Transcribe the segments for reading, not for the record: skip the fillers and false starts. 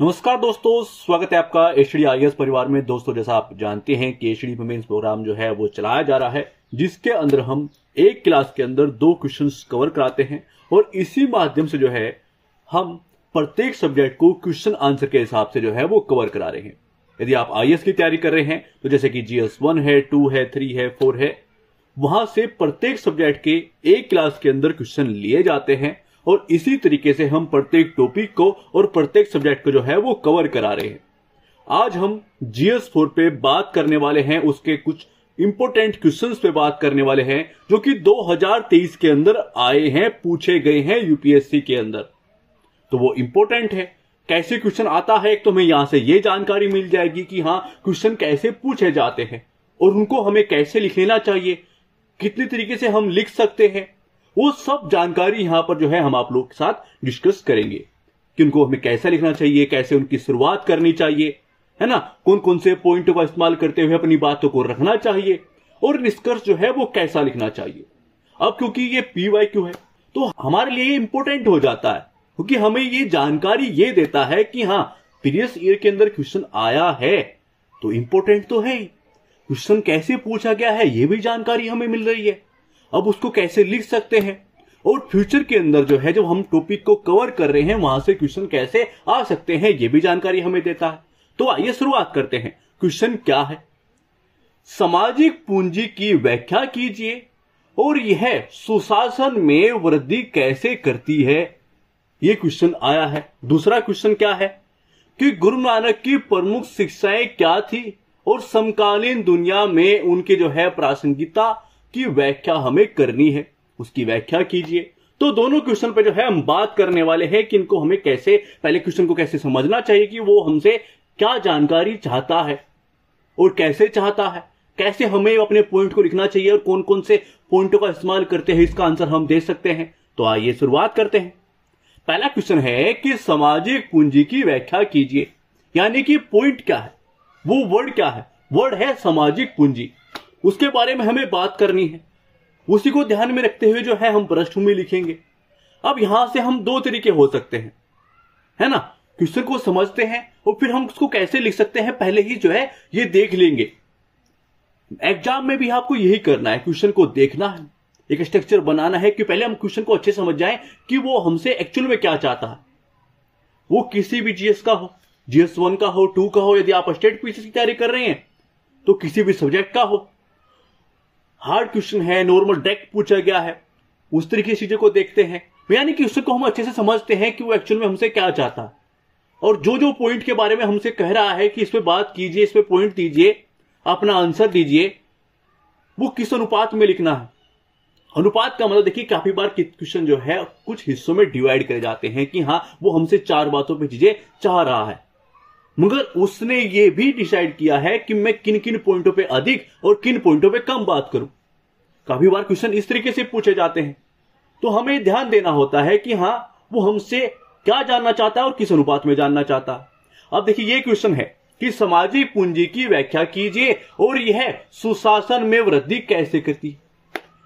नमस्कार दोस्तों, स्वागत है आपका एचडी आईएएस परिवार में। दोस्तों, जैसा आप जानते हैं कि एचडी मेंस प्रोग्राम जो है वो चलाया जा रहा है, जिसके अंदर हम एक क्लास के अंदर 2 क्वेश्चंस कवर कराते हैं और इसी माध्यम से जो है हम प्रत्येक सब्जेक्ट को क्वेश्चन आंसर के हिसाब से जो है वो कवर करा रहे हैं। यदि आप आईएएस की तैयारी कर रहे हैं तो जैसे कि जीएस 1 है, 2 है, 3 है, 4 है, वहां से प्रत्येक सब्जेक्ट के एक क्लास के अंदर क्वेश्चन लिए जाते हैं और इसी तरीके से हम प्रत्येक टॉपिक को और प्रत्येक सब्जेक्ट को जो है वो कवर करा रहे हैं। आज हम जीएस 4 पे बात करने वाले हैं, उसके कुछ इंपॉर्टेंट क्वेश्चंस पे बात करने वाले हैं जो कि 2023 के अंदर आए हैं, पूछे गए हैं यूपीएससी के अंदर। तो वो इंपॉर्टेंट है। कैसे क्वेश्चन आता है, एक तो हमें यहां से ये जानकारी मिल जाएगी कि हाँ क्वेश्चन कैसे पूछे जाते हैं और उनको हमें कैसे लिख लेना चाहिए, कितने तरीके से हम लिख सकते हैं, वो सब जानकारी यहां पर जो है हम आप लोग के साथ डिस्कस करेंगे कि उनको हमें कैसा लिखना चाहिए, कैसे उनकी शुरुआत करनी चाहिए, है ना, कौन कौन से पॉइंटों का इस्तेमाल करते हुए अपनी बातों को रखना चाहिए और निष्कर्ष जो है वो कैसा लिखना चाहिए। अब क्योंकि ये पीवाईक्यू है तो हमारे लिए इंपॉर्टेंट हो जाता है, क्योंकि हमें ये जानकारी ये देता है कि हाँ प्रीवियस ईयर के अंदर क्वेश्चन आया है तो इंपॉर्टेंट तो है, क्वेश्चन कैसे पूछा गया है ये भी जानकारी हमें मिल रही है। अब उसको कैसे लिख सकते हैं और फ्यूचर के अंदर जो है जब हम टॉपिक को कवर कर रहे हैं वहां से क्वेश्चन कैसे आ सकते हैं ये भी जानकारी हमें देता है। तो आइए शुरुआत करते हैं। क्वेश्चन क्या है? सामाजिक पूंजी की व्याख्या कीजिए और यह सुशासन में वृद्धि कैसे करती है, ये क्वेश्चन आया है। दूसरा क्वेश्चन क्या है कि गुरु नानक की प्रमुख शिक्षाएं क्या थी और समकालीन दुनिया में उनके जो है प्रासंगिकता की व्याख्या हमें करनी है, उसकी व्याख्या कीजिए। तो दोनों क्वेश्चन पे जो है हम बात करने वाले हैं कि इनको हमें कैसे, पहले क्वेश्चन को कैसे समझना चाहिए कि वो हमसे क्या जानकारी चाहता है और कैसे चाहता है, कैसे हमें अपने पॉइंट को लिखना चाहिए और कौन कौन से पॉइंटों का इस्तेमाल करते हैं इसका आंसर हम दे सकते हैं। तो आइए शुरुआत करते हैं। पहला क्वेश्चन है कि सामाजिक पूंजी की व्याख्या कीजिए, यानी कि पॉइंट क्या है, वो वर्ड क्या है? वर्ड है सामाजिक पूंजी, उसके बारे में हमें बात करनी है। उसी को ध्यान में रखते हुए जो है हम पृष्ठभूमि लिखेंगे। अब यहां से हम 2 तरीके हो सकते हैं, है ना, क्वेश्चन को समझते हैं और फिर हम उसको कैसे लिख सकते हैं पहले ही जो है ये देख लेंगे। एग्जाम में भी आपको यही करना है, क्वेश्चन को देखना है, एक स्ट्रक्चर बनाना है कि पहले हम क्वेश्चन को अच्छे समझ जाएं कि वो हमसे एक्चुअल में क्या चाहता है। वो किसी भी जीएस का हो, जीएस 1 का हो, 2 का हो, यदि आप स्टेट पीसीएस की तैयारी कर रहे हैं तो किसी भी सब्जेक्ट का हो, हार्ड क्वेश्चन है, नॉर्मल डायरेक्ट पूछा गया है, उस तरीके की चीजों को देखते हैं। यानी कि उसको हम अच्छे से समझते हैं कि वो एक्चुअल में हमसे क्या चाहता है और जो जो पॉइंट के बारे में हमसे कह रहा है कि इस पे बात कीजिए, इस पे पॉइंट दीजिए, अपना आंसर दीजिए, वो किस अनुपात में लिखना है। अनुपात का मतलब देखिए, काफी बार क्वेश्चन जो है कुछ हिस्सों में डिवाइड करे जाते हैं कि हाँ वो हमसे 4 बातों पर चीजें चाह रहा है, मगर उसने ये भी डिसाइड किया है कि मैं किन किन पॉइंटों पे अधिक और किन पॉइंटों पे कम बात करूं। काफी बार क्वेश्चन इस तरीके से पूछे जाते हैं, तो हमें ध्यान देना होता है कि हाँ वो हमसे क्या जानना चाहता है और किस अनुपात में जानना चाहता है। अब देखिए ये क्वेश्चन है कि सामाजिक पूंजी की व्याख्या कीजिए और यह सुशासन में वृद्धि कैसे करती है,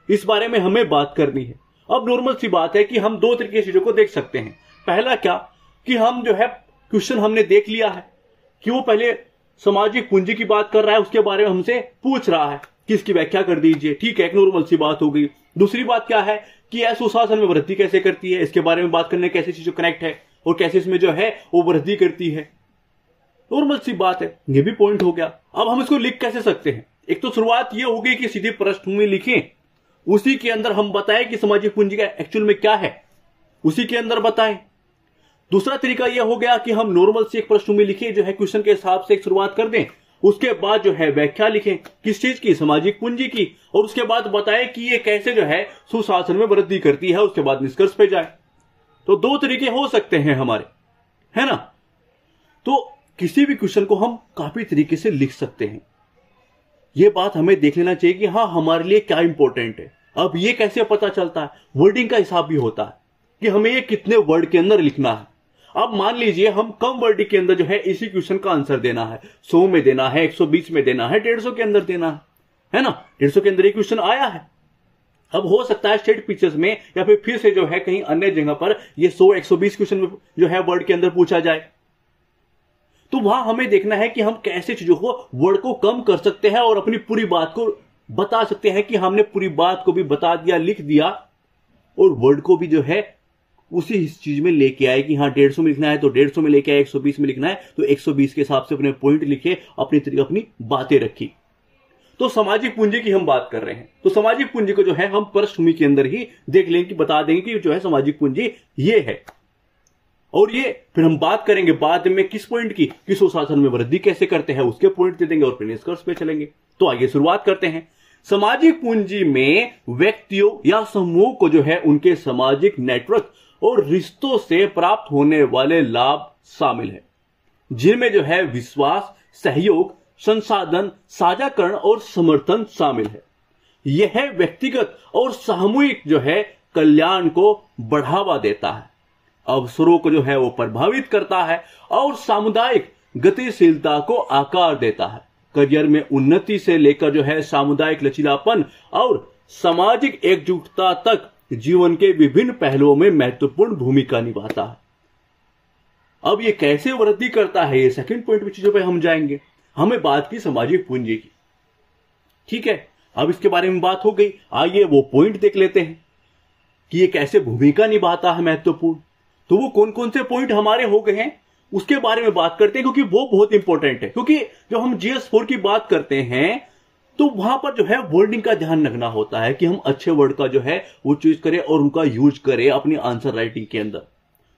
इस बारे में हमें बात करनी है। अब नॉर्मल सी बात है कि हम 2 तरीके से चीजों को देख सकते हैं। पहला क्या कि हम जो है क्वेश्चन हमने देख लिया है कि वो पहले सामाजिक पूंजी की बात कर रहा है, उसके बारे में हमसे पूछ रहा है कि इसकी व्याख्या कर दीजिए, ठीक है, एक नॉर्मल सी बात हो गई। दूसरी बात क्या है कि यह सुशासन में वृद्धि कैसे करती है, इसके बारे में बात करने कैसे चीजों कनेक्ट है और कैसे इसमें जो है वो वृद्धि करती है, नॉर्मल सी बात है, ये भी पॉइंट हो गया। अब हम इसको लिख कैसे सकते हैं? एक तो शुरुआत ये होगी कि सीधी पृष्ठभूमि लिखें, उसी के अंदर हम बताएं कि सामाजिक पूंजी का एक्चुअल में क्या है, उसी के अंदर बताएं। दूसरा तरीका यह हो गया कि हम नॉर्मल से एक पृष्ठभूमि लिखें, जो है क्वेश्चन के हिसाब से एक शुरुआत कर दें, उसके बाद जो है व्याख्या लिखें किस चीज की, सामाजिक पूंजी की, और उसके बाद बताएं कि ये कैसे जो है सुशासन में वृद्धि करती है, उसके बाद निष्कर्ष पे जाए। तो 2 तरीके हो सकते हैं हमारे, है ना। तो किसी भी क्वेश्चन को हम काफी तरीके से लिख सकते हैं। ये बात हमें देख लेना चाहिए कि हाँ हमारे लिए क्या इंपॉर्टेंट है। अब ये कैसे पता चलता है? वर्डिंग का हिसाब भी होता है कि हमें ये कितने वर्ड के अंदर लिखना है। अब मान लीजिए हम कम वर्ड के अंदर जो है इसी क्वेश्चन का आंसर देना है, 100 में देना है, 120 में देना है, 150 के अंदर देना है ना, 150 के अंदर ये क्वेश्चन आया है। अब हो सकता है स्टेट पिक्चर्स में या फिर से जो है कहीं अन्य जगह पर ये 100 120 क्वेश्चन जो है वर्ड के अंदर पूछा जाए। तो वहां हमें देखना है कि हम कैसे चीजों को, वर्ड को कम कर सकते हैं और अपनी पूरी बात को बता सकते हैं कि हमने पूरी बात को भी बता दिया, लिख दिया, और वर्ड को भी जो है उसी चीज में लेके आए कि हाँ 150 में लिखना है तो 150 में लेके आए, 120 में लिखना है तो 120 के हिसाब से अपने पॉइंट लिखे, अपनी तरीके अपनी बातें रखी। तो सामाजिक पूंजी की हम बात कर रहे हैं, तो सामाजिक पूंजी को जो है हम पृष्ठभूमि के अंदर ही देख लेंगे कि बता देंगे कि जो है सामाजिक पूंजी ये है। और ये फिर हम बात करेंगे बाद में किस पॉइंट की, कि सुशासन में वृद्धि कैसे करते हैं, उसके पॉइंट दे देंगे और फिर निष्कर्ष पे चलेंगे। तो आइए शुरुआत करते हैं। सामाजिक पूंजी में व्यक्तियों या समूह को जो है उनके सामाजिक नेटवर्क और रिश्तों से प्राप्त होने वाले लाभ शामिल है, जिनमें जो है विश्वास, सहयोग, संसाधन, साझाकरण और समर्थन शामिल है। यह व्यक्तिगत और सामूहिक जो है कल्याण को बढ़ावा देता है, अवसरों को जो है वो प्रभावित करता है और सामुदायिक गतिशीलता को आकार देता है। करियर में उन्नति से लेकर जो है सामुदायिक लचीलापन और सामाजिक एकजुटता तक जीवन के विभिन्न पहलुओं में महत्वपूर्ण भूमिका निभाता है। अब ये कैसे वृद्धि करता है, ये सेकंड पॉइंट की चीजों पे हम जाएंगे। हमें बात की सामाजिक पूंजी की, ठीक है, अब इसके बारे में बात हो गई। आइए वो पॉइंट देख लेते हैं कि ये कैसे भूमिका निभाता है महत्वपूर्ण। तो वो कौन कौन से पॉइंट हमारे हो गए हैं उसके बारे में बात करते हैं, क्योंकि वो बहुत इंपॉर्टेंट है। क्योंकि जब हम GS4 की बात करते हैं तो वहां पर जो है वर्डिंग का ध्यान रखना होता है कि हम अच्छे वर्ड का जो है वो चूज करें और उनका यूज करें अपनी आंसर राइटिंग के अंदर।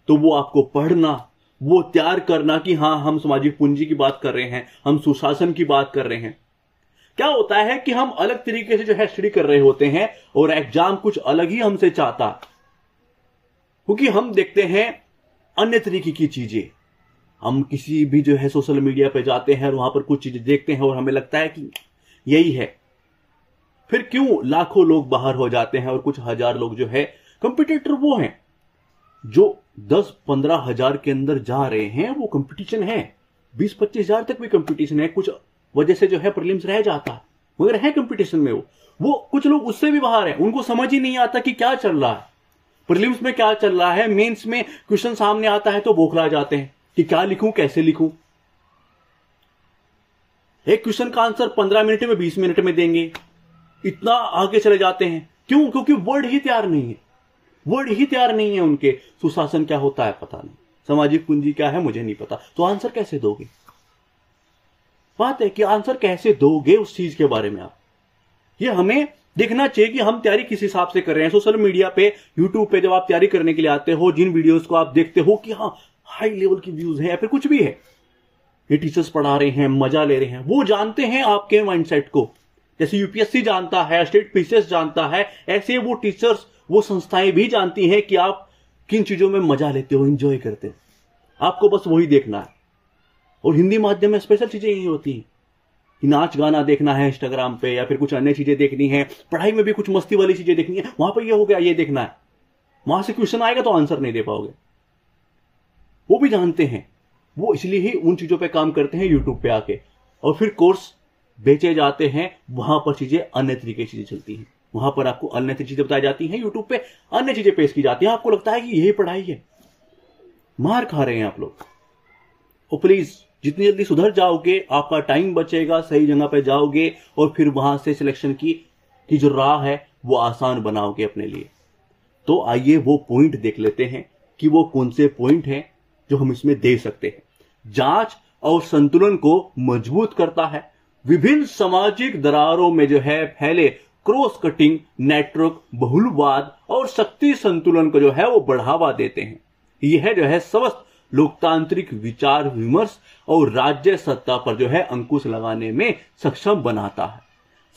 तो वो आपको पढ़ना, वो तैयार करना कि हाँ हम सामाजिक पूंजी की बात कर रहे हैं, हम सुशासन की बात कर रहे हैं। क्या होता है कि हम अलग तरीके से जो है स्टडी कर रहे होते हैं और एग्जाम कुछ अलग ही हमसे चाहता, क्योंकि हम देखते हैं अन्य तरीके की चीजें। हम किसी भी जो है सोशल मीडिया पे जाते हैं और वहां पर कुछ चीजें देखते हैं और हमें लगता है कि यही है, फिर क्यों लाखों लोग बाहर हो जाते हैं और कुछ हजार लोग जो है कंपटीटर वो हैं जो 10-15 हजार के अंदर जा रहे हैं। वो कंपटीशन है, 20-25 हजार तक भी कंपटीशन है। कुछ वजह से जो है प्रीलिम्स रह जाता है, मगर है कंपटीशन में वो कुछ लोग उससे भी बाहर हैं, उनको समझ ही नहीं आता कि क्या चल रहा है, प्रीलिम्स में क्या चल रहा है। मेंस में क्वेश्चन सामने आता है तो बौखला जाते हैं कि क्या लिखूं, कैसे लिखूं। एक क्वेश्चन का आंसर 15 मिनट में, 20 मिनट में देंगे, इतना आगे चले जाते हैं। क्यों? क्योंकि वर्ड ही तैयार नहीं है, वर्ड ही तैयार नहीं है उनके। सुशासन क्या होता है पता नहीं, सामाजिक पूंजी क्या है मुझे नहीं पता, तो आंसर कैसे दोगे? बात है कि आंसर कैसे दोगे उस चीज के बारे में आप, ये हमें देखना चाहिए कि हम तैयारी किस हिसाब से कर रहे हैं। सोशल मीडिया पे, यूट्यूब पे जब आप तैयारी करने के लिए आते हो, जिन वीडियोस को आप देखते हो कि हाँ हाई लेवल की व्यूज है या फिर कुछ भी है, ये टीचर्स पढ़ा रहे हैं, मजा ले रहे हैं, वो जानते हैं आपके माइंडसेट को। जैसे यूपीएससी जानता है, स्टेट पीसीएस जानता है, ऐसे वो टीचर्स, वो संस्थाएं भी जानती हैं कि आप किन चीजों में मजा लेते हो, एंजॉय करते हो। आपको बस वही देखना है। और हिंदी माध्यम में स्पेशल चीजें यही होती हैं कि नाच गाना देखना है इंस्टाग्राम पे, या फिर कुछ अन्य चीजें देखनी है, पढ़ाई में भी कुछ मस्ती वाली चीजें देखनी है, वहां पर ये हो गया, ये देखना है। वहां से क्वेश्चन आएगा तो आंसर नहीं दे पाओगे। वो भी जानते हैं, वो इसलिए ही उन चीजों पे काम करते हैं यूट्यूब पे आके, और फिर कोर्स बेचे जाते हैं। वहां पर चीजें अन्य तरीके की चीजें चलती हैं, वहां पर आपको अन्य चीजें बताई जाती हैं, यूट्यूब पे अन्य चीजें पेश की जाती हैं। आपको लगता है कि यही पढ़ाई है, मार खा रहे हैं आप लोग। और प्लीज जितनी जल्दी सुधर जाओगे, आपका टाइम बचेगा, सही जगह पे जाओगे और फिर वहां से सिलेक्शन की जो राह है वो आसान बनाओगे अपने लिए। तो आइए वो पॉइंट देख लेते हैं कि वो कौन से पॉइंट हैं जो हम इसमें दे सकते हैं। जांच और संतुलन को मजबूत करता है। विभिन्न सामाजिक दरारों में जो है फैले क्रॉस कटिंग नेटवर्क बहुलवाद और शक्ति संतुलन को जो है वो बढ़ावा देते हैं। यह जो है स्वस्थ लोकतांत्रिक विचार विमर्श और राज्य सत्ता पर जो है अंकुश लगाने में सक्षम बनाता है।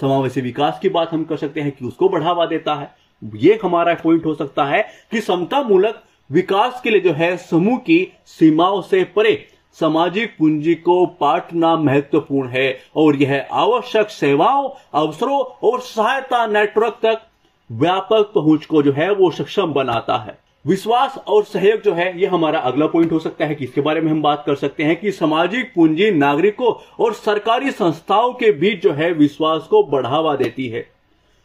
समावेशी विकास की बात हम कर सकते हैं कि उसको बढ़ावा देता है। ये हमारा पॉइंट हो सकता है कि समता मूलक विकास के लिए जो है समूह की सीमाओं से परे सामाजिक पूंजी को बांटना महत्वपूर्ण है और यह आवश्यक सेवाओं, अवसरों और सहायता नेटवर्क तक व्यापक पहुंच को जो है वो सक्षम बनाता है। विश्वास और सहयोग जो है ये हमारा अगला पॉइंट हो सकता है कि इसके बारे में हम बात कर सकते हैं कि सामाजिक पूंजी नागरिकों और सरकारी संस्थाओं के बीच जो है विश्वास को बढ़ावा देती है,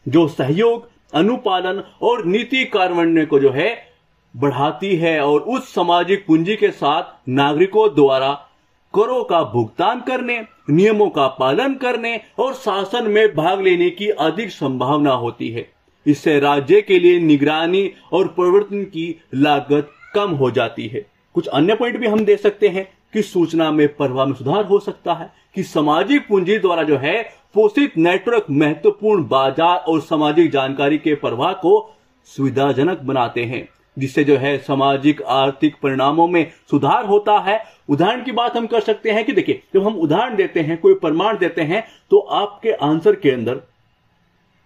जो सहयोग, अनुपालन और नीति कार्यान्वयन को जो है बढ़ाती है और उस सामाजिक पूंजी के साथ नागरिकों द्वारा करों का भुगतान करने, नियमों का पालन करने और शासन में भाग लेने की अधिक संभावना होती है। इससे राज्य के लिए निगरानी और प्रवर्तन की लागत कम हो जाती है। कुछ अन्य पॉइंट भी हम दे सकते हैं कि सूचना में प्रवाह में सुधार हो सकता है, कि सामाजिक पूंजी द्वारा जो है पोषित नेटवर्क महत्वपूर्ण बाजार और सामाजिक जानकारी के प्रवाह को सुविधाजनक बनाते हैं, जिससे जो है सामाजिक आर्थिक परिणामों में सुधार होता है। उदाहरण की बात हम कर सकते हैं कि देखिए, जब हम उदाहरण देते हैं, कोई प्रमाण देते हैं, तो आपके आंसर के अंदर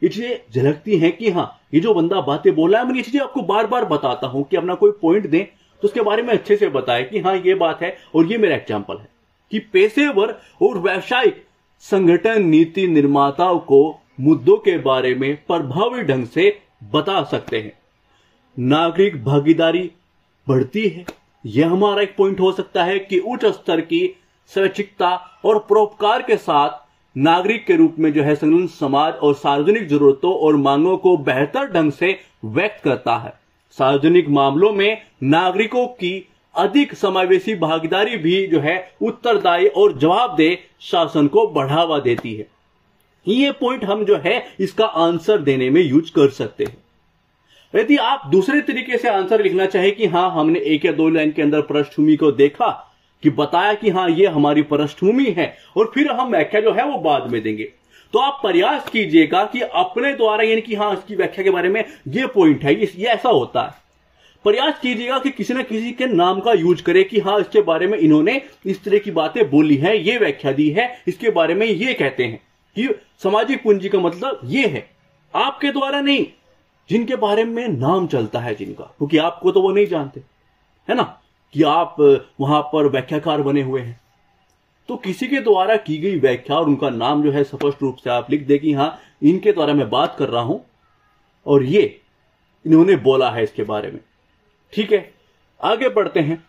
ये चीजें झलकती हैं कि हाँ, ये जो बंदा बातें बोल रहा है, मैं ये चीजें आपको बार बार बताता हूं कि अपना कोई पॉइंट दें तो उसके बारे में अच्छे से बताएं कि हाँ ये बात है और ये मेरा एग्जाम्पल है। कि पेशेवर और व्यावसायिक संगठन नीति निर्माताओं को मुद्दों के बारे में प्रभावी ढंग से बता सकते हैं। नागरिक भागीदारी बढ़ती है। यह हमारा एक पॉइंट हो सकता है कि उच्च स्तर की स्वैच्छिकता और परोपकार के साथ नागरिक के रूप में जो है संलग्न समाज और सार्वजनिक जरूरतों और मांगों को बेहतर ढंग से व्यक्त करता है। सार्वजनिक मामलों में नागरिकों की अधिक समावेशी भागीदारी भी जो है उत्तरदायी और जवाबदेह शासन को बढ़ावा देती है। ये पॉइंट हम जो है इसका आंसर देने में यूज कर सकते हैं। यदि आप दूसरे तरीके से आंसर लिखना चाहे कि हाँ हमने एक या दो लाइन के अंदर पृष्ठभूमि को देखा, कि बताया कि हाँ ये हमारी पृष्ठभूमि है और फिर हम व्याख्या जो है वो बाद में देंगे, तो आप प्रयास कीजिएगा कि अपने द्वारा, यानी कि हाँ इसकी व्याख्या के बारे में ये पॉइंट है, ये ऐसा होता है। प्रयास कीजिएगा कि किसी न किसी के नाम का यूज करे कि हाँ इसके बारे में इन्होंने इस तरह की बातें बोली है, ये व्याख्या दी है, इसके बारे में ये कहते हैं कि सामाजिक पूंजी का मतलब ये है। आपके द्वारा नहीं, जिनके बारे में नाम चलता है जिनका, क्योंकि आपको तो वो नहीं जानते, है ना, कि आप वहां पर व्याख्याकार बने हुए हैं। तो किसी के द्वारा की गई व्याख्या और उनका नाम जो है स्पष्ट रूप से आप लिख दे कि हाँ इनके द्वारा मैं बात कर रहा हूं और ये इन्होंने बोला है इसके बारे में। ठीक है, आगे बढ़ते हैं।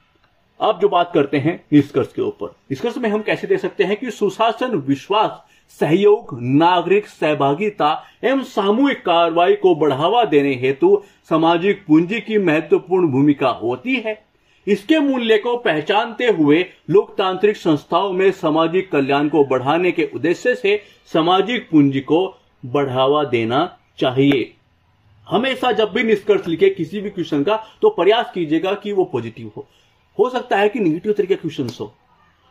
अब जो बात करते हैं निष्कर्ष के ऊपर। निष्कर्ष में हम कैसे दे सकते हैं कि सुशासन, विश्वास, सहयोग, नागरिक सहभागिता एवं सामूहिक कार्रवाई को बढ़ावा देने हेतु सामाजिक पूंजी की महत्वपूर्ण भूमिका होती है। इसके मूल्य को पहचानते हुए लोकतांत्रिक संस्थाओं में सामाजिक कल्याण को बढ़ाने के उद्देश्य से सामाजिक पूंजी को बढ़ावा देना चाहिए। हमेशा जब भी निष्कर्ष लिखे किसी भी क्वेश्चन का, तो प्रयास कीजिएगा कि वो पॉजिटिव हो सकता है कि निगेटिव तरीके क्वेश्चन हो,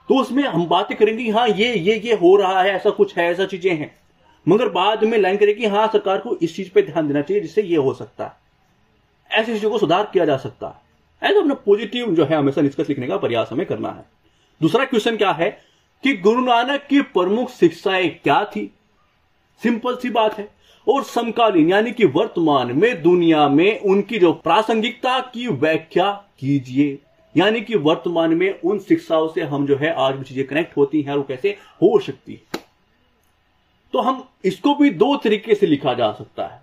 तो उसमें हम बातें करेंगे हाँ ये हो रहा है, ऐसा कुछ है, ऐसा चीजें हैं, मगर बाद में लाइन करें कि हाँ सरकार को इस चीज पे ध्यान देना चाहिए जिससे ये हो सकता है, ऐसी चीजों को सुधार किया जा सकता है। ऐसा अपना पॉजिटिव जो है हमेशा निष्कर्ष लिखने का प्रयास हमें करना है। दूसरा क्वेश्चन क्या है कि गुरु नानक की प्रमुख शिक्षाएं क्या थी? सिंपल सी बात है। और समकालीन यानी कि वर्तमान में दुनिया में उनकी जो प्रासंगिकता की व्याख्या कीजिए, यानी कि वर्तमान में उन शिक्षाओं से हम जो है आज भी चीजें कनेक्ट होती हैं और कैसे हो सकती है। तो हम इसको भी दो तरीके से लिखा जा सकता है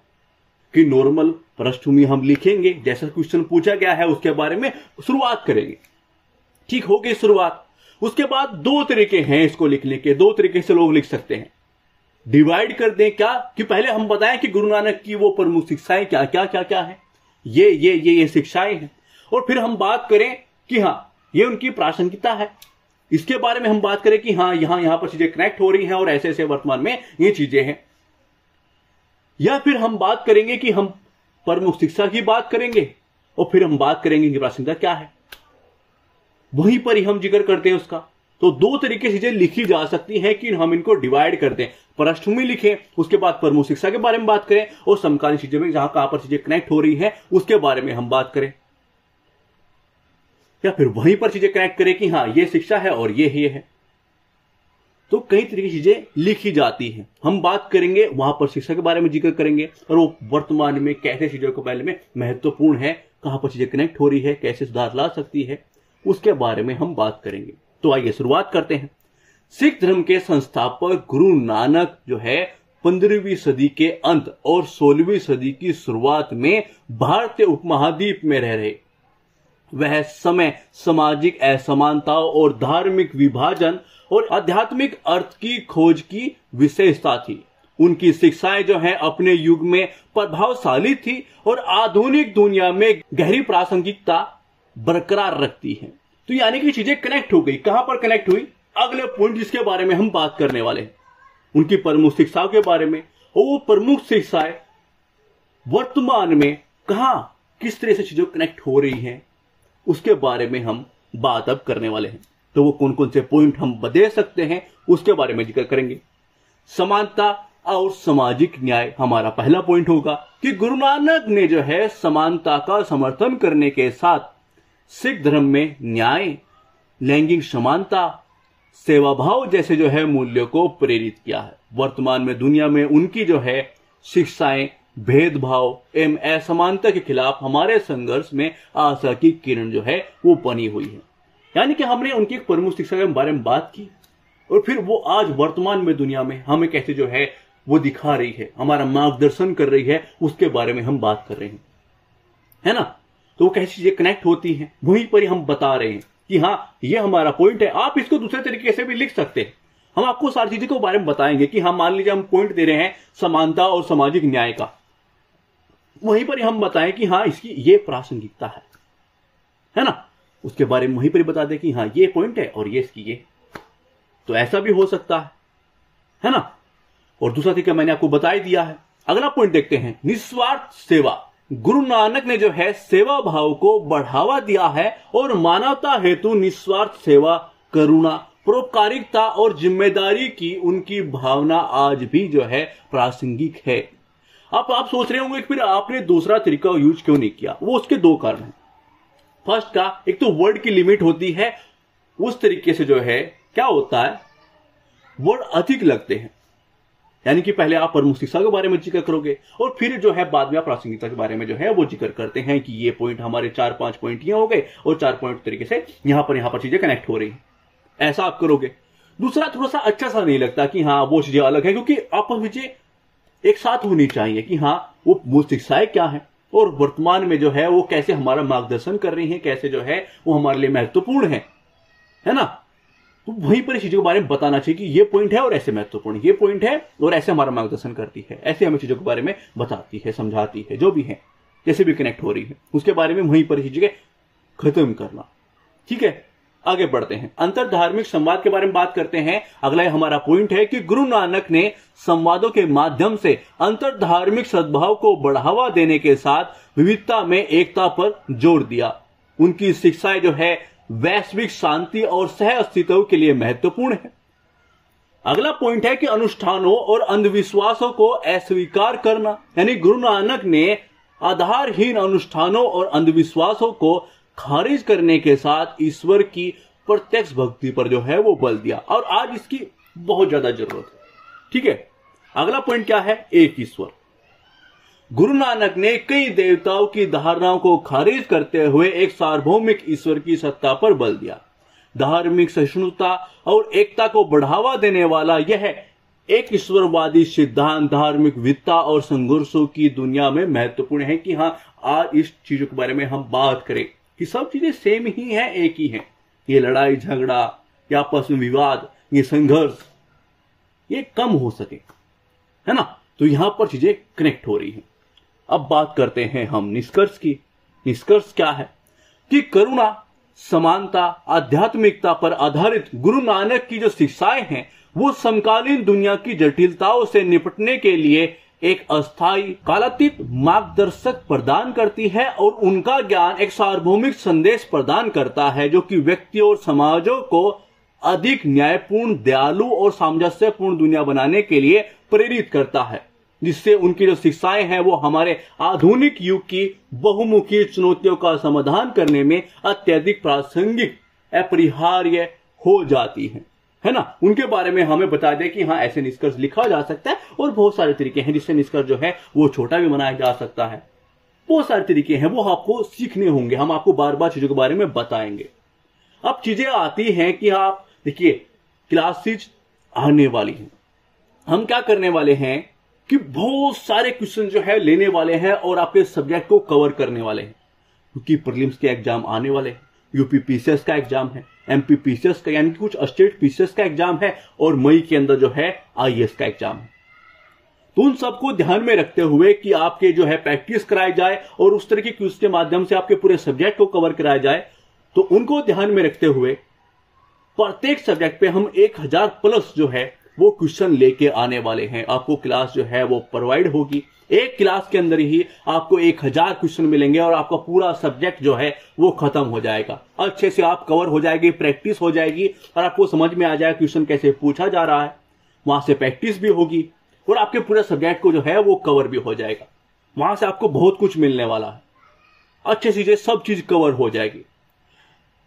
कि नॉर्मल पृष्ठभूमि हम लिखेंगे, जैसा क्वेश्चन पूछा गया है उसके बारे में शुरुआत करेंगे। ठीक हो गई शुरुआत। उसके बाद दो तरीके हैं इसको लिखने के, दो तरीके से लोग लिख सकते हैं। डिवाइड कर दें क्या, कि पहले हम बताएं कि गुरु नानक की वो प्रमुख शिक्षाएं क्या क्या क्या क्या है, ये शिक्षाएं हैं, और फिर हम बात करें कि हाँ ये उनकी प्रासंगिकता है, इसके बारे में हम बात करें कि हाँ यहां पर चीजें कनेक्ट हो रही हैं और ऐसे ऐसे वर्तमान में ये चीजें हैं। या फिर हम बात करेंगे कि हम प्रमुख शिक्षा की बात करेंगे और फिर हम बात करेंगे कि प्रासंगिकता क्या है, वहीं पर ही हम जिक्र करते हैं उसका। तो दो तरीके से चीजें लिखी जा सकती हैं कि हम इनको डिवाइड करते हैं, पृष्ठभूमि लिखें, उसके बाद प्रमुख शिक्षा के बारे में बात करें और समकालीन चीजों में जहां कहां पर चीजें कनेक्ट हो रही हैं उसके बारे में हम बात करें, या फिर वहीं पर चीजें कनेक्ट करें कि हाँ ये शिक्षा है और ये है। तो कई तरीके की चीजें लिखी जाती हैं। हम बात करेंगे वहां पर शिक्षा के बारे में जिक्र करेंगे और वो वर्तमान में कैसे चीजों के बारे में महत्वपूर्ण है, कहां पर चीजें कनेक्ट हो रही है, कैसे सुधार ला सकती है, उसके बारे में हम बात करेंगे। तो आइए शुरुआत करते हैं। सिख धर्म के संस्थापक गुरु नानक जो है 15वीं सदी के अंत और 16वीं सदी की शुरुआत में भारतीय उपमहाद्वीप में रह रहे। वह समय सामाजिक असमानताओं और धार्मिक विभाजन और आध्यात्मिक अर्थ की खोज की विशेषता थी। उनकी शिक्षाएं जो है अपने युग में प्रभावशाली थी और आधुनिक दुनिया में गहरी प्रासंगिकता बरकरार रखती हैं। तो यानी कि चीजें कनेक्ट हो गई। कहां पर कनेक्ट हुई? अगले पॉइंट जिसके बारे में हम बात करने वाले हैं उनकी प्रमुख शिक्षाओं के बारे में, और वो प्रमुख शिक्षाएं वर्तमान में कहां किस तरह से चीजों कनेक्ट हो रही हैं उसके बारे में हम बात अब करने वाले हैं। तो वो कौन कौन से पॉइंट हम दे सकते हैं उसके बारे में जिक्र करेंगे। समानता और सामाजिक न्याय हमारा पहला पॉइंट होगा कि गुरु नानक ने जो है समानता का समर्थन करने के साथ सिख धर्म में न्याय, लैंगिक समानता, सेवा भाव जैसे जो है मूल्यों को प्रेरित किया है। वर्तमान में दुनिया में उनकी जो है शिक्षाएं भेदभाव एवं असमानता के खिलाफ हमारे संघर्ष में आशा की किरण जो है वो बनी हुई है। यानी कि हमने उनकी एक प्रमुख शिक्षा के बारे में बात की और फिर वो आज वर्तमान में दुनिया में हमें कैसे जो है वो दिखा रही है, हमारा मार्गदर्शन कर रही है, उसके बारे में हम बात कर रहे हैं, है ना। तो वो कैसी चीजें कनेक्ट होती हैं वहीं पर ही हम बता रहे हैं कि हाँ ये हमारा पॉइंट है। आप इसको दूसरे तरीके से भी लिख सकते हैं। हम आपको सारी चीजों के बारे में बताएंगे कि हम मान लीजिए हम पॉइंट दे रहे हैं समानता और सामाजिक न्याय का, वहीं पर हम बताएं कि हाँ इसकी ये प्रासंगिकता है ना, उसके बारे में वहीं पर बता दें कि हाँ ये पॉइंट है और ये इसकी ये। तो ऐसा भी हो सकता है ना। और दूसरा तरीका मैंने आपको बता ही दिया है। अगला पॉइंट देखते हैं, निस्वार्थ सेवा। गुरु नानक ने जो है सेवा भाव को बढ़ावा दिया है और मानवता हेतु निस्वार्थ सेवा, करुणा, परोपकारिता और जिम्मेदारी की उनकी भावना आज भी जो है प्रासंगिक है। अब आप सोच रहे होंगे कि फिर आपने दूसरा तरीका यूज क्यों नहीं किया। वो उसके दो कारण हैं। फर्स्ट का, एक तो वर्ड की लिमिट होती है, उस तरीके से जो है क्या होता है वर्ड अधिक लगते हैं। यानी कि पहले आप प्रमुख शिक्षा के बारे में जिक्र करोगे और फिर जो है बाद में आप प्रासंगिकता के बारे में जो है वो जिक्र करते हैं कि ये पॉइंट हमारे 4-5 पॉइंट ये हो गए और 4 पॉइंट तरीके से यहां पर चीजें कनेक्ट हो रही हैं। ऐसा आप करोगे। दूसरा थोड़ा सा अच्छा सा नहीं लगता कि हाँ वो चीजें अलग है, क्योंकि आपस में एक साथ होनी चाहिए कि हाँ वो मूल शिक्षाएं क्या है और वर्तमान में जो है वो कैसे हमारा मार्गदर्शन कर रही है, कैसे जो है वो हमारे लिए महत्वपूर्ण है ना। तो वहीं पर इस चीजों के बारे में बताना चाहिए कि ये पॉइंट है और ऐसे महत्वपूर्ण, ये पॉइंट है और ऐसे हमारा मार्गदर्शन करती है, ऐसे हमें चीजों के बारे में बताती है, समझाती है, जो भी है जैसे भी कनेक्ट हो रही है उसके बारे में वहीं पर चीजें खत्म करना। ठीक है, आगे बढ़ते हैं। अंतर धार्मिक संवाद के बारे में बात करते हैं। अगला हमारा पॉइंट है कि गुरु नानक ने संवादों के माध्यम से अंतर धार्मिक सद्भाव को बढ़ावा देने के साथ विविधता में एकता पर जोर दिया। उनकी शिक्षाएं जो है वैश्विक शांति और सह अस्तित्व के लिए महत्वपूर्ण है। अगला पॉइंट है कि अनुष्ठानों और अंधविश्वासों को अस्वीकार करना। यानी गुरु नानक ने आधारहीन अनुष्ठानों और अंधविश्वासों को खारिज करने के साथ ईश्वर की प्रत्यक्ष भक्ति पर जो है वो बल दिया और आज इसकी बहुत ज्यादा जरूरत है। ठीक है, अगला पॉइंट क्या है, एक ईश्वर। गुरु नानक ने कई देवताओं की धारणाओं को खारिज करते हुए एक सार्वभौमिक ईश्वर की सत्ता पर बल दिया। धार्मिक सहिष्णुता और एकता को बढ़ावा देने वाला यह एक ईश्वरवादी सिद्धांत धार्मिक विविधता और संघर्षों की दुनिया में महत्वपूर्ण है कि हाँ आज इस चीजों के बारे में हम बात करें कि सब चीजें सेम ही हैं, एक ही हैं। ये लड़ाई झगड़ा या आपस में विवाद, ये संघर्ष ये कम हो सके, है ना। तो यहां पर चीजें कनेक्ट हो रही हैं। अब बात करते हैं हम निष्कर्ष की। निष्कर्ष क्या है कि करुणा, समानता, आध्यात्मिकता पर आधारित गुरु नानक की जो शिक्षाएं हैं वो समकालीन दुनिया की जटिलताओं से निपटने के लिए एक अस्थायी कालातीत मार्गदर्शक प्रदान करती है और उनका ज्ञान एक सार्वभौमिक संदेश प्रदान करता है जो कि व्यक्ति और समाजों को अधिक न्यायपूर्ण, दयालु और सामंजस्यपूर्ण दुनिया बनाने के लिए प्रेरित करता है, जिससे उनकी जो शिक्षाएं हैं वो हमारे आधुनिक युग की बहुमुखी चुनौतियों का समाधान करने में अत्यधिक प्रासंगिक, अपरिहार्य हो जाती हैं, है ना। उनके बारे में हमें बता दें कि हाँ ऐसे निष्कर्ष लिखा जा सकता है और बहुत सारे तरीके हैं जिससे निष्कर्ष जो है वो छोटा भी बनाया जा सकता है। बहुत सारे तरीके हैं, वो आपको सीखने होंगे, हम आपको बार बार चीजों के बारे में बताएंगे। अब चीजें आती हैं कि आप देखिए क्लासेज आने वाली हैं, हम क्या करने वाले हैं कि बहुत सारे क्वेश्चन जो है लेने वाले हैं और आपके सब्जेक्ट को कवर करने वाले हैं, क्योंकि प्रीलिम्स के एग्जाम आने वाले हैं, यूपी पीसीएस का एग्जाम है, एमपी पीसीएस का यानी कि कुछ स्टेट पीसीएस का एग्जाम है और मई के अंदर जो है आईएएस का एग्जाम है। तो उन सबको ध्यान में रखते हुए कि आपके जो है प्रैक्टिस कराई जाए और उस तरह के क्विज के माध्यम से आपके पूरे सब्जेक्ट को कवर कराया जाए, तो उनको ध्यान में रखते हुए प्रत्येक सब्जेक्ट पे हम 1000 प्लस जो है वो क्वेश्चन लेके आने वाले हैं। आपको क्लास जो है वो प्रोवाइड होगी, एक क्लास के अंदर ही आपको 1000 क्वेश्चन मिलेंगे और आपका पूरा सब्जेक्ट जो है वो खत्म हो जाएगा। अच्छे से आप कवर हो जाएगी, प्रैक्टिस हो जाएगी और आपको समझ में आ जाएगा क्वेश्चन कैसे पूछा जा रहा है। वहां से प्रैक्टिस भी होगी और आपके पूरे सब्जेक्ट को जो है वो कवर भी हो जाएगा। वहां से आपको बहुत कुछ मिलने वाला है, अच्छी चीजें, सब चीज कवर हो जाएगी।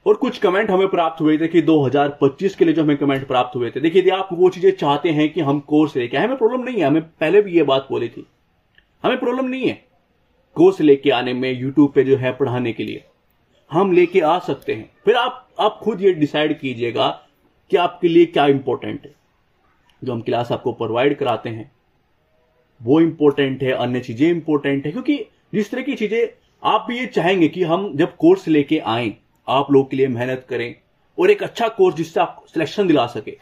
और कुछ कमेंट हमें प्राप्त हुए थे कि 2025 के लिए जो हमें कमेंट प्राप्त हुए थे, देखिए आप वो चीजें चाहते हैं कि हम कोर्स लेके आए, हमें प्रॉब्लम नहीं है, हमें पहले भी ये बात बोली थी, हमें प्रॉब्लम नहीं है कोर्स लेके आने में, यूट्यूब पे जो है पढ़ाने के लिए हम लेके आ सकते हैं। फिर आप खुद ये डिसाइड कीजिएगा कि आपके लिए क्या इंपॉर्टेंट है। जो हम क्लास आपको प्रोवाइड कराते हैं वो इंपॉर्टेंट है, अन्य चीजें इंपॉर्टेंट है, क्योंकि जिस तरह की चीजें आप भी ये चाहेंगे कि हम जब कोर्स लेके आए आप लोग के लिए मेहनत करें और एक अच्छा कोर्स जिससे आप सिलेक्शन दिला सके।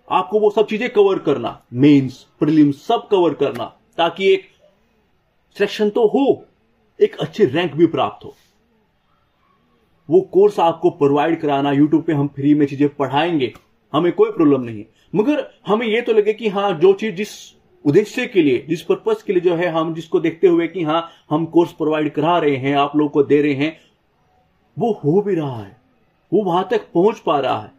आपको वो सब चीजें कवर करना, मेंस प्रीलिम्स सब कवर करना, ताकि एक सिलेक्शन तो हो, एक अच्छी रैंक भी प्राप्त हो। वो कोर्स आपको प्रोवाइड कराना, यूट्यूब पे हम फ्री में चीजें पढ़ाएंगे, हमें कोई प्रॉब्लम नहीं है। मगर हमें ये तो लगे कि हाँ, जो चीज जिस उद्देश्य के लिए, जिस पर्पस के लिए जो है हम जिसको देखते हुए कि हाँ हम कोर्स प्रोवाइड करा रहे हैं, आप लोगों को दे रहे हैं, वो हो भी रहा है, वो वहां तक पहुंच पा रहा है।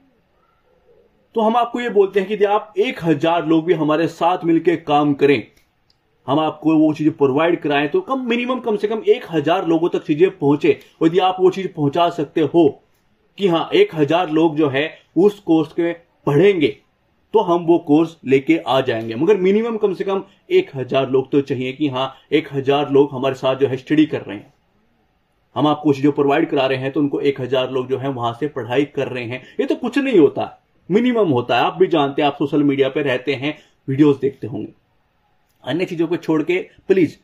तो हम आपको ये बोलते हैं कि आप 1000 लोग भी हमारे साथ मिलकर काम करें, हम आपको वो चीजें प्रोवाइड कराएं, तो कम से कम 1000 लोगों तक चीजें पहुंचे। और यदि आप वो चीज पहुंचा सकते हो कि हाँ 1000 लोग जो है उस कोर्स के पढ़ेंगे, तो हम वो कोर्स लेके आ जाएंगे। मगर मिनिमम कम से कम 1000 लोग तो चाहिए कि हाँ 1000 लोग हमारे साथ जो है स्टडी कर रहे हैं, हम आपको चीजें प्रोवाइड करा रहे हैं, तो उनको 1000 लोग जो है वहां से पढ़ाई कर रहे हैं। ये तो कुछ नहीं होता, मिनिमम होता है। आप भी जानते हैं, आप सोशल मीडिया पे रहते हैं, वीडियोस देखते होंगे। अन्य चीजों को छोड़ के प्लीज,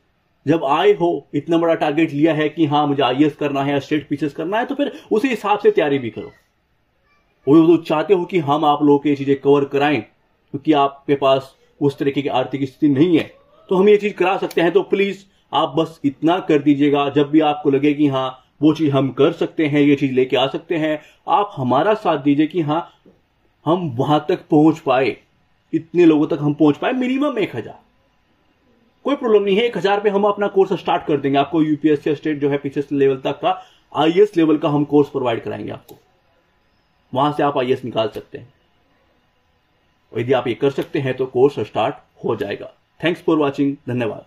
जब आए हो, इतना बड़ा टारगेट लिया है कि हाँ मुझे आईएएस करना है या स्टेट पीसीएस करना है, तो फिर उसी हिसाब से तैयारी भी करो। वो चाहते हो कि हम आप लोगों की चीजें कवर कराएं, क्योंकि आपके पास उस तरीके की आर्थिक स्थिति नहीं है, तो हम ये चीज करा सकते हैं। तो प्लीज आप बस इतना कर दीजिएगा, जब भी आपको लगे कि हाँ वो चीज हम कर सकते हैं, ये चीज लेके आ सकते हैं, आप हमारा साथ दीजिए कि हाँ हम वहां तक पहुंच पाए, इतने लोगों तक हम पहुंच पाए। मिनिमम 1000, कोई प्रॉब्लम नहीं है। 1000 पे हम अपना कोर्स स्टार्ट कर देंगे। आपको यूपीएससी स्टेट जो है पीसीएस लेवल तक का, आईएएस लेवल का हम कोर्स प्रोवाइड कराएंगे आपको, वहां से आप आईएएस निकाल सकते हैं। और यदि आप ये कर सकते हैं तो कोर्स स्टार्ट हो जाएगा। थैंक्स फॉर वॉचिंग, धन्यवाद।